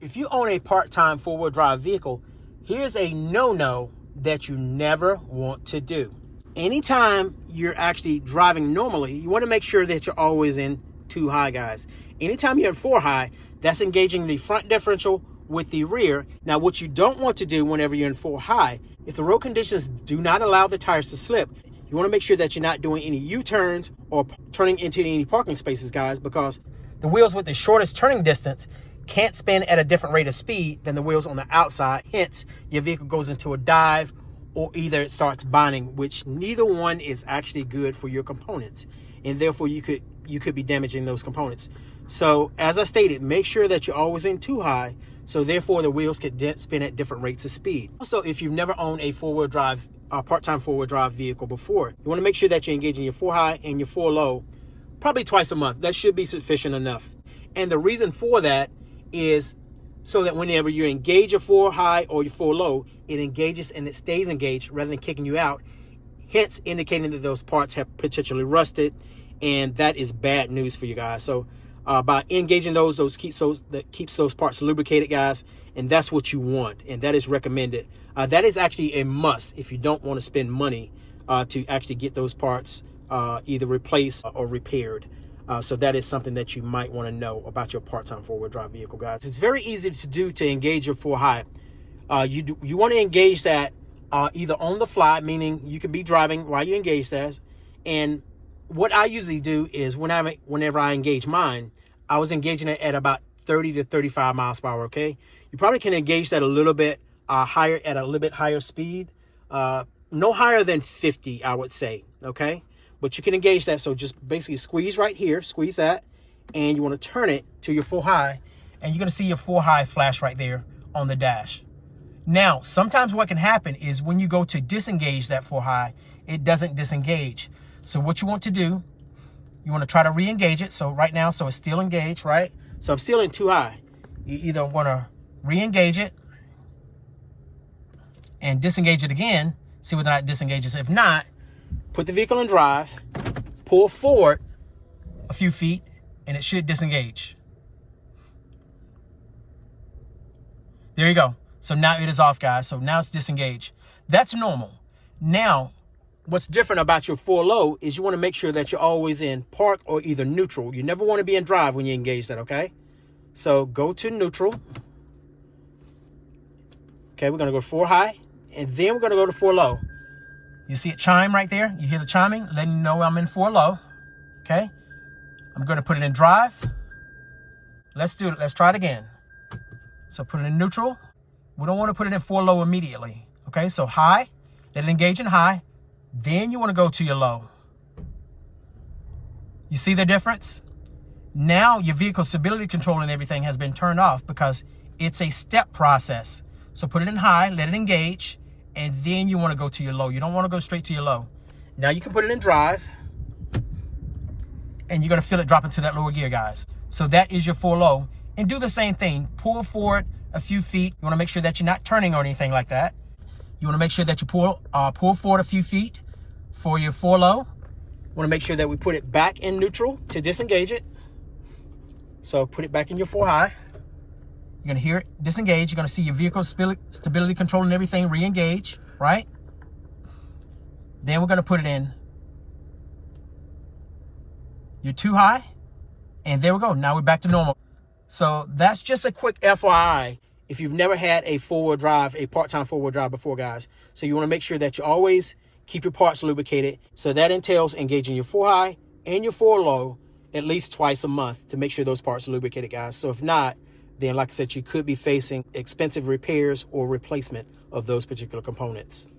if you own a part-time four-wheel drive vehicle, here's a no-no that you never want to do. Anytime you're actually driving normally, you want to make sure that you're always in 2 high, guys. Anytime you're in 4 high, that's engaging the front differential with the rear. Now, what you don't want to do whenever you're in 4 high, if the road conditions do not allow the tires to slip, you want to make sure that you're not doing any U-turns or turning into any parking spaces, guys, because the wheels with the shortest turning distance can't spin at a different rate of speed than the wheels on the outside. Hence, your vehicle goes into a dive or either it starts binding, which neither one is actually good for your components. And therefore, you could be damaging those components. So as I stated, make sure that you're always in 2 high. So therefore, the wheels could spin at different rates of speed. Also, if you've never owned a four-wheel drive, part-time four-wheel drive vehicle before, you want to make sure that you're engaging your 4 high and your 4 low probably twice a month. That should be sufficient enough. And the reason for that is so that whenever you engage your 4 high or your 4 low, it engages and it stays engaged rather than kicking you out, hence indicating that those parts have potentially rusted, and that is bad news for you guys. So by engaging those keeps those parts lubricated, guys, and that's what you want, and that is recommended. That is actually a must if you don't want to spend money to actually get those parts either replaced or repaired. So that is something that you might want to know about your part-time four-wheel drive vehicle, guys. It's very easy to do to engage your 4 high. You want to engage that either on the fly, meaning you can be driving while you engage that. And what I usually do is whenever I engage mine, I was engaging it at about 30 to 35 miles per hour, okay? You probably can engage that a little bit higher, at a little bit higher speed. No higher than 50, I would say, okay? But you can engage that. So just basically squeeze right here, squeeze that, and you want to turn it to your 4 high, and you're going to see your 4 high flash right there on the dash. Now, sometimes what can happen is when you go to disengage that 4 high, it doesn't disengage. So what you want to do, you want to try to re-engage it. So right now, so it's still engaged, right? So I'm still in 2 high. You either want to re-engage it and disengage it again, see whether or not it disengages. If not, put the vehicle in drive, pull forward a few feet, and it should disengage. There you go. So now it is off, guys. So now it's disengaged. That's normal. Now, what's different about your 4 low is you want to make sure that you're always in park or either neutral. You never want to be in drive when you engage that, okay? So go to neutral. Okay, we're going to go 4 high, and then we're going to go to 4 low. You see it chime right there? You hear the chiming, letting you know I'm in 4 low. Okay, I'm going to put it in drive. Let's do it. Let's try it again. So put it in neutral. We don't want to put it in 4 low immediately. Okay, so high, let it engage in high. Then you want to go to your low. You see the difference? Now your vehicle stability control and everything has been turned off because it's a step process. So put it in high, let it engage, and then you want to go to your low. You don't want to go straight to your low. Now you can put it in drive, and you're going to feel it drop into that lower gear, guys. So that is your 4 low. And do the same thing. Pull forward a few feet. You want to make sure that you're not turning or anything like that. You want to make sure that you pull forward a few feet for your 4 low. You want to make sure that we put it back in neutral to disengage it. So put it back in your 4 high. You're going to hear it disengage. You're going to see your vehicle stability control and everything re-engage, right? Then we're going to put it in your 2 high. And there we go. Now we're back to normal. So that's just a quick FYI if you've never had a four-wheel drive, a part-time four-wheel drive before, guys. So you want to make sure that you always keep your parts lubricated. So that entails engaging your 4 high and your 4 low at least twice a month to make sure those parts are lubricated, guys. So if not, then like I said, you could be facing expensive repairs or replacement of those particular components.